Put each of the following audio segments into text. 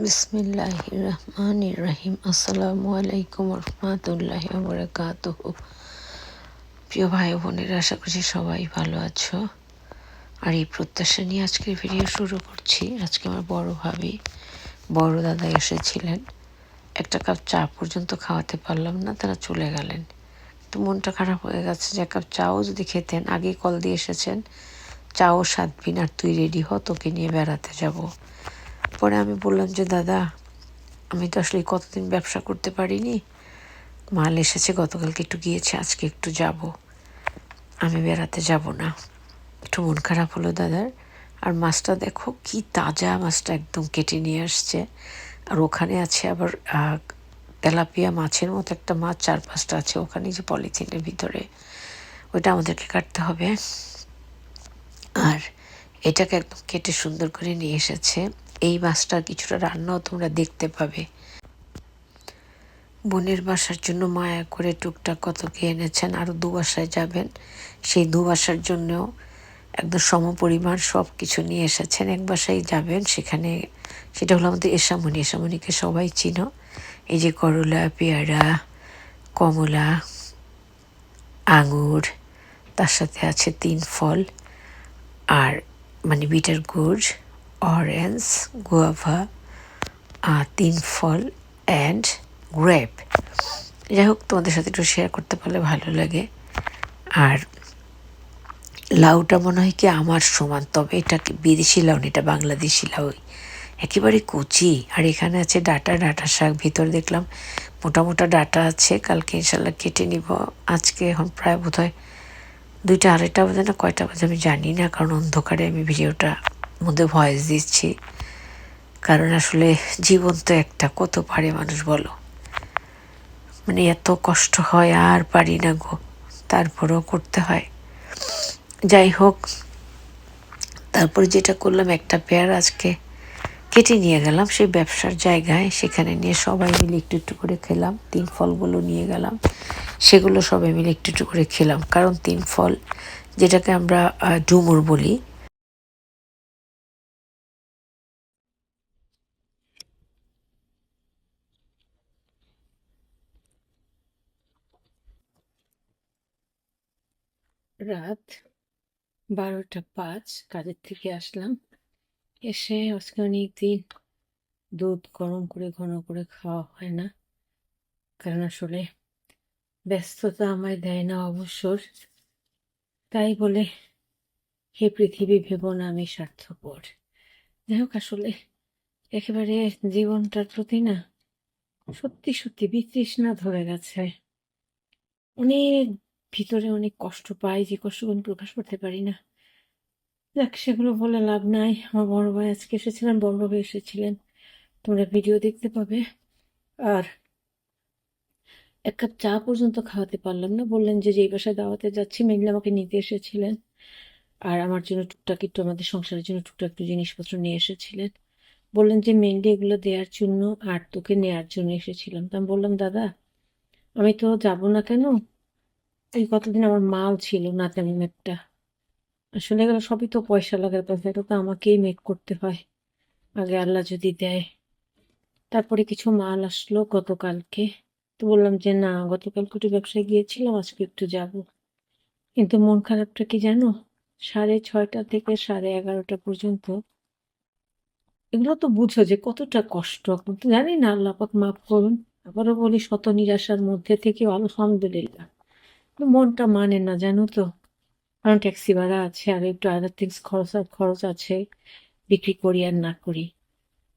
বিসমিল্লাহির রহমানির রহিম। আসসালামু আলাইকুম রহমতুল্লাহি ওয়া বারাকাতুহু। প্রিয় ভাই বোনেরা, আশা করছি সবাই ভালো আছো। আর এই প্রত্যাশা নিয়ে আজকের ভিডিও শুরু করছি। আজকে আমার বড় ভাবি, বড় দাদা এসেছিলেন। একটা কাপ চা পর্যন্ত খাওয়াতে পারলাম না, তারা চলে গেলেন। তো মনটা খারাপ হয়ে গেছে যে এক কাপ চাও যদি খেতেন। আগেই কল দিয়ে এসেছেন, চাও সাতবিন আর তুই রেডি হ, তোকে নিয়ে বেড়াতে যাব। পরে আমি বললাম যে দাদা, আমি তো আসলে কতদিন ব্যবসা করতে পারিনি, মাল এসেছে গতকালকে একটু গিয়েছে, আজকে একটু যাব, আমি বেড়াতে যাব না। একটু মন খারাপ হলো দাদার। আর মাছটা দেখো কি তাজা, মাছটা একদম কেটে নিয়ে আসছে। আর ওখানে আছে আবার তেলাপিয়া মাছের মতো একটা মাছ, 4-5টা আছে ওখানে, যে পলিথিনের ভিতরে, ওইটা আমাদেরকে কাটতে হবে। আর এটাকে একদম কেটে সুন্দর করে নিয়ে এসেছে। এই মাছটার কিছুটা রান্নাও তোমরা দেখতে পাবে। বোনের বাসার জন্য মায়া করে টুকটাক কত কি এনেছেন। আরও 2 বাসায় যাবেন, সেই 2 বাসার জন্যও একদম সমপরিমাণ সব কিছু নিয়ে এসেছেন। এক বাসায় যাবেন, সেখানে সেটা হলো আমাদের এসামনি। এসামনিকে সবাই চিনো। এই যে করলা, পেয়ারা, কমলা, আঙুর, তার সাথে আছে 3 ফল, আর মানে বিটার গুড়, অরেঞ্জ, গুয়াভা, 3 ফল অ্যান্ড গ্রেপ। যাই হোক, তোমাদের সাথে একটু শেয়ার করতে পারলে ভালো লাগে। আর লাউটা মনে হয় কি আমার সমান, তবে এটা বিদেশি লাউ না, এটা বাংলাদেশি লাউ, একেবারে কচি। আর এখানে আছে ডাটা শাক, ভিতর দেখলাম মোটা মোটা ডাটা আছে। কালকে ইনশাল্লাহ কেটে নিব। আজকে এখন প্রায় বোধহয় 2টা 2:30 বাজে না কয়টা বাজে আমি জানি না, কারণ অন্ধকারে আমি ভিডিওটা মধ্যে ভয়েস দিচ্ছি। কারণ আসলে জীবন তো একটা, কত পারে মানুষ বলো। মানে এত কষ্ট হয় আর পারি না গো, তারপরেও করতে হয়। যাই হোক, তারপরে যেটা করলাম, একটা পেয়ারা আজকে কেটে নিয়ে গেলাম সেই ব্যবসার জায়গায়, সেখানে নিয়ে সবাই মিলে একটু একটু করে খেলাম। 3 ফলগুলো নিয়ে গেলাম, সেগুলো সবাই মিলে একটু একটু করে খেলাম। কারণ 3 ফল, যেটাকে আমরা ডুমুর বলি, রাত 12টা 5 কাজের থেকে আসলাম। এসে আজকে অনেকদিন দুধ গরম করে ঘন করে খাওয়া হয় না, কারণ আসলে ব্যস্ততা আমায় দেয় না অবসর। তাই বলে হে পৃথিবী ভেবো না আমি স্বার্থপর। যাই হোক, আসলে একেবারে জীবনটার প্রতি না সত্যি সত্যি বিতৃষ্ণা ধরে গেছে। অনেক ভিতরে অনেক কষ্ট পাই, যে কষ্টগুলো আমি প্রকাশ করতে পারি না। যাক, সেগুলো বলে লাভ নাই। আমার বড় ভাই আজকে এসেছিলেন, বড় ভাই এসেছিলেন, তোমরা ভিডিও দেখতে পাবে। আর 1 কাপ চা পর্যন্ত খাওয়াতে পারলাম না। বললেন যে যেই বাসায় দাওয়াতে যাচ্ছি, মেনলি আমাকে নিতে এসেছিলেন। আর আমার জন্য টুকটাক একটু, আমাদের সংসারের জন্য টুকটাক একটু জিনিসপত্র নিয়ে এসেছিলেন। বললেন যে মেনলি এগুলো দেওয়ার জন্য আর তোকে নেওয়ার জন্য এসেছিলাম। তা আমি বললাম দাদা, আমি তো যাব না কেন, এই কতদিন আমার মাল ছিল না তেমন একটা। আসলে এগুলো সবই তো পয়সা লাগার কথা, এটা তো আমাকেই মেক করতে হয়, আগে আল্লাহ যদি দেয়। তারপরে কিছু মাল আসলো গতকালকে। তো বললাম যে না, গতকালকে একটু ব্যবসায় গিয়েছিলাম, আজকে একটু যাব। কিন্তু মন খারাপটা কি জানো, 6:30 থেকে 11:30 পর্যন্ত, এগুলো তো বুঝো যে কতটা কষ্ট। কিন্তু জানি না, আল্লাহ পাক মাফ করুন। আবারও বলি, শত নিরাশার মধ্যে থেকে আলহামদুলিল্লাহ। মনটা মানে না, জানো তো। কারণ ট্যাক্সি ভাড়া আছে, আর একটু আদার থিংস খরচ আছে, বিক্রি করি আর না করি।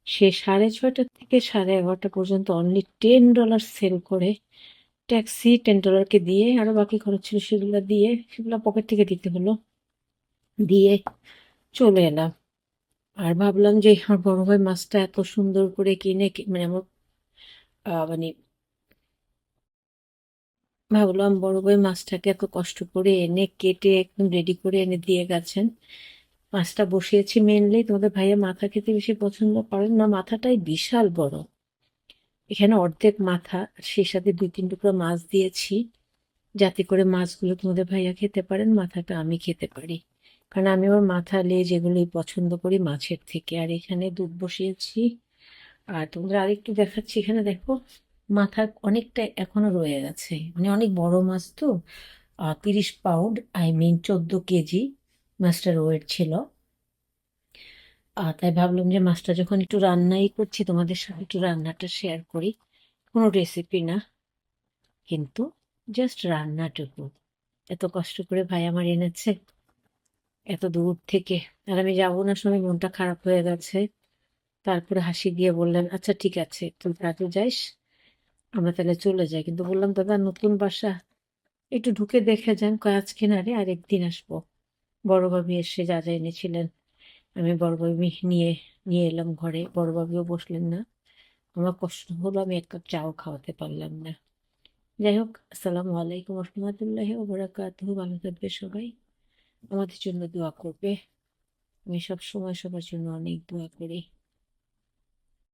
সে 6:30 থেকে 11:30 পর্যন্ত অনলি $10 সেল করে, ট্যাক্সি $10কে দিয়ে, আরো বাকি খরচ ছিল সেগুলো দিয়ে, সেগুলো পকেট থেকে দিতে হলো, দিয়ে চলে এলাম। আর ভাবলাম যে আমার বড় ভাই মাছটা এত সুন্দর করে কিনে, মানে আমার মানে ভাবলাম বড় ভাই মাছটাকে এত কষ্ট করে এনে কেটে একদম রেডি করে এনে দিয়ে গেছেন। মাছটা বসিয়েছি মেনলি, তোমাদের ভাইয়া মাথা খেতে বেশি পছন্দ করেন না, মাথাটাই বিশাল বড়, এখানে অর্ধেক মাথা, আর সেই সাথে 2-3 টুকরো মাছ দিয়েছি, যাতে করে মাছগুলো তোমাদের ভাইয়া খেতে পারেন, মাথাটা আমি খেতে পারি। কারণ আমি ওর মাথা লেজ এগুলোই পছন্দ করি মাছের থেকে। আর এখানে দুধ বসিয়েছি, আর তোমাদের আরেকটু দেখাচ্ছি, এখানে দেখো মাথার অনেকটা এখনো রয়ে গেছে, মানে অনেক বড় মাছ তো, 30 পাউন্ড, আই মিন 14 কেজি মাছটার ওয়েট ছিল। তাই ভাবলাম যে মাছটা যখন একটু রান্নাই করছি তোমাদের সাথে একটু রান্নাটা শেয়ার করি। কোনো রেসিপি না, কিন্তু জাস্ট রান্নাটুকু। এত কষ্ট করে ভাই আমার এনেছে এত দূর থেকে, আর আমি যাবো না শুনে মনটা খারাপ হয়ে গেছে। তারপরে হাসি দিয়ে বললেন আচ্ছা ঠিক আছে তুই কাজে যাইস, আমরা তাহলে চলে যাই। কিন্তু বললাম দাদা নতুন বাসা, একটু ঢুকে দেখে যান। কয় আজকে না রে, আরেকদিন আসবো। বড় ভাবি এসে যা যা এনেছিলেন আমি বড় ভাবি নিয়ে নিয়ে এলাম ঘরে, বড় ভাবিও বসলেন না। আমার কষ্ট হলো, আমি এক কাপ চাও খাওয়াতে পারলাম না। যাই হোক, আসসালামু আলাইকুম রহমতুল্লাহি ওয়া বারাকাতুহু। ভালো থাকবে সবাই, আমাদের জন্য দোয়া করবে। আমি সব সময় সবার জন্য অনেক দোয়া করি।